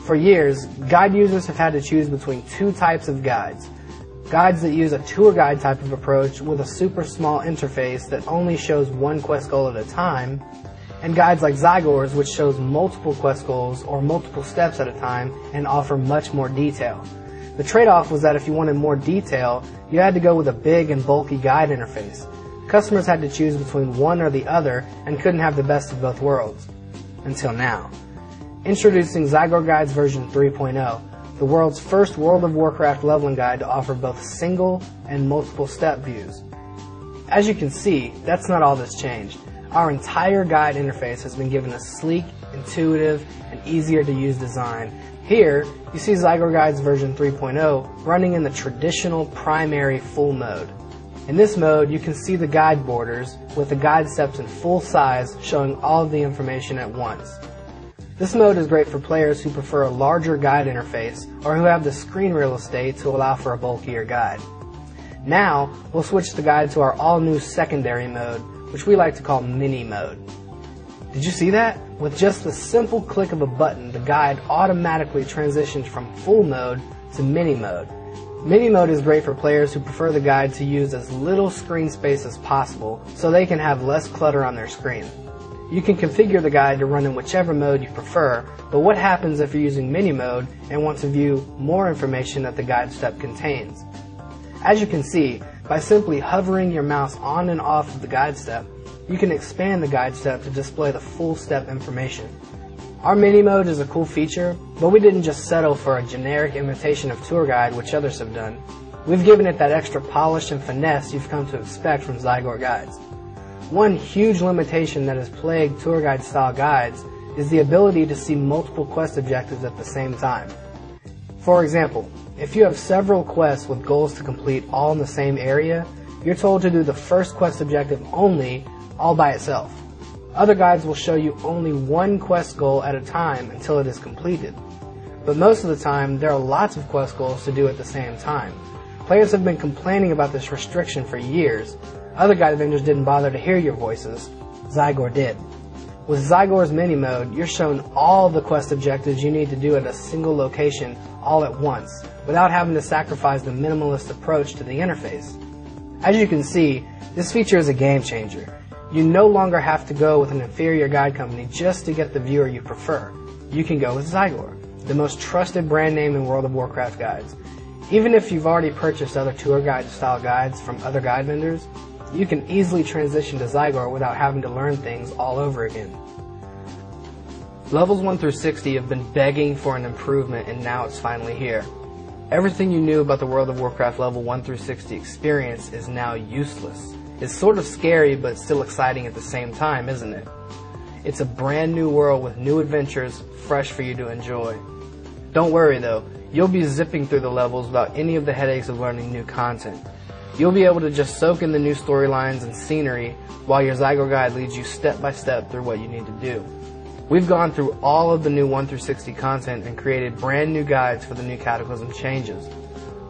For years, guide users have had to choose between two types of guides. Guides that use a tour guide type of approach with a super small interface that only shows one quest goal at a time, and guides like Zygor's, which shows multiple quest goals or multiple steps at a time and offer much more detail. The trade-off was that if you wanted more detail, you had to go with a big and bulky guide interface. Customers had to choose between one or the other and couldn't have the best of both worlds. Until now. Introducing Zygor Guides version 3.0, the world's first World of Warcraft leveling guide to offer both single and multiple step views. As you can see, that's not all that's changed. Our entire guide interface has been given a sleek, intuitive, and easier to use design. Here, you see Zygor Guides version 3.0 running in the traditional primary full mode. In this mode, you can see the guide borders with the guide steps in full size showing all of the information at once. This mode is great for players who prefer a larger guide interface or who have the screen real estate to allow for a bulkier guide. Now, we'll switch the guide to our all-new secondary mode, which we like to call mini mode. Did you see that? With just the simple click of a button, the guide automatically transitions from full mode to mini mode. Mini mode is great for players who prefer the guide to use as little screen space as possible so they can have less clutter on their screen. You can configure the guide to run in whichever mode you prefer, but what happens if you're using mini mode and want to view more information that the guide step contains? As you can see, by simply hovering your mouse on and off of the guide step, you can expand the guide step to display the full step information. Our mini mode is a cool feature, but we didn't just settle for a generic imitation of tour guide which others have done. We've given it that extra polish and finesse you've come to expect from Zygor Guides. One huge limitation that has plagued tour guide style guides is the ability to see multiple quest objectives at the same time. For example, if you have several quests with goals to complete all in the same area, you're told to do the first quest objective only, all by itself. Other guides will show you only one quest goal at a time until it is completed. But most of the time, there are lots of quest goals to do at the same time. Players have been complaining about this restriction for years. Other guide vendors didn't bother to hear your voices. Zygor did. With Zygor's mini mode, you're shown all the quest objectives you need to do at a single location all at once, without having to sacrifice the minimalist approach to the interface. As you can see, this feature is a game changer. You no longer have to go with an inferior guide company just to get the viewer you prefer. You can go with Zygor, the most trusted brand name in World of Warcraft guides. Even if you've already purchased other tour guide style guides from other guide vendors, you can easily transition to Zygor without having to learn things all over again. Levels 1 through 60 have been begging for an improvement, and now it's finally here. Everything you knew about the World of Warcraft level 1 through 60 experience is now useless. It's sort of scary, but still exciting at the same time, isn't it? It's a brand new world with new adventures, fresh for you to enjoy. Don't worry though, you'll be zipping through the levels without any of the headaches of learning new content. You'll be able to just soak in the new storylines and scenery while your Zygor guide leads you step by step through what you need to do. We've gone through all of the new 1 through 60 content and created brand new guides for the new Cataclysm changes.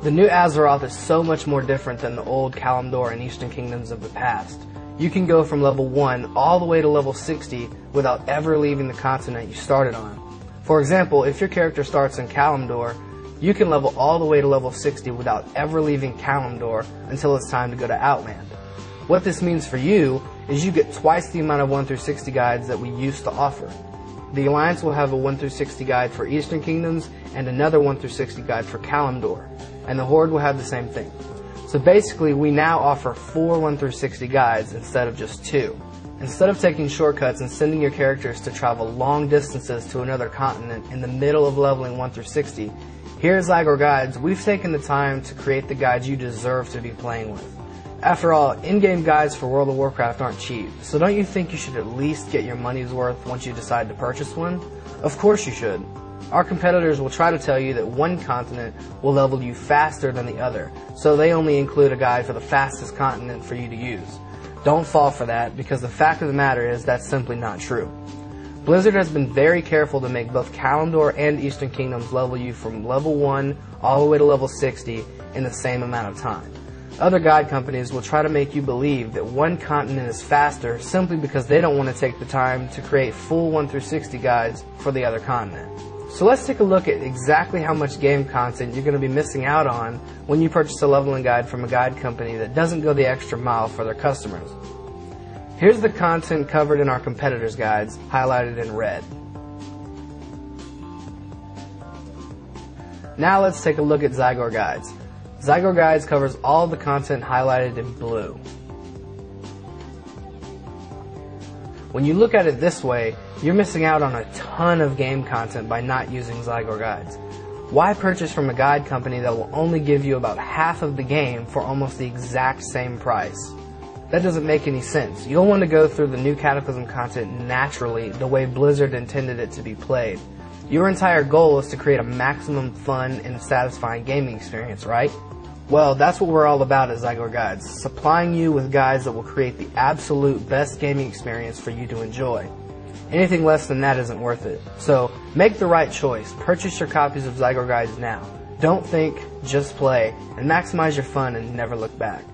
The new Azeroth is so much more different than the old Kalimdor and Eastern Kingdoms of the past. You can go from level 1 all the way to level 60 without ever leaving the continent you started on. For example, if your character starts in Kalimdor, you can level all the way to level 60 without ever leaving Kalimdor until it's time to go to Outland. What this means for you is you get twice the amount of 1 through 60 guides that we used to offer. The Alliance will have a 1 through 60 guide for Eastern Kingdoms and another 1 through 60 guide for Kalimdor, and the Horde will have the same thing. So basically, we now offer 4 1 through 60 guides instead of just 2. Instead of taking shortcuts and sending your characters to travel long distances to another continent in the middle of leveling 1 through 60, here at Zygor Guides, we've taken the time to create the guides you deserve to be playing with. After all, in-game guides for World of Warcraft aren't cheap, so don't you think you should at least get your money's worth once you decide to purchase one? Of course you should. Our competitors will try to tell you that one continent will level you faster than the other, so they only include a guide for the fastest continent for you to use. Don't fall for that, because the fact of the matter is that's simply not true. Blizzard has been very careful to make both Kalimdor and Eastern Kingdoms level you from level 1 all the way to level 60 in the same amount of time. Other guide companies will try to make you believe that one continent is faster simply because they don't want to take the time to create full 1 through 60 guides for the other continent. So let's take a look at exactly how much game content you're going to be missing out on when you purchase a leveling guide from a guide company that doesn't go the extra mile for their customers. Here's the content covered in our competitors' guides, highlighted in red. Now let's take a look at Zygor guides. Zygor guides covers all the content highlighted in blue. When you look at it this way, you're missing out on a ton of game content by not using Zygor guides. Why purchase from a guide company that will only give you about half of the game for almost the exact same price? That doesn't make any sense. You'll want to go through the new Cataclysm content naturally, the way Blizzard intended it to be played. Your entire goal is to create a maximum fun and satisfying gaming experience, right? Well, that's what we're all about at Zygor Guides, supplying you with guides that will create the absolute best gaming experience for you to enjoy. Anything less than that isn't worth it. So, make the right choice. Purchase your copies of Zygor Guides now. Don't think, just play, and maximize your fun and never look back.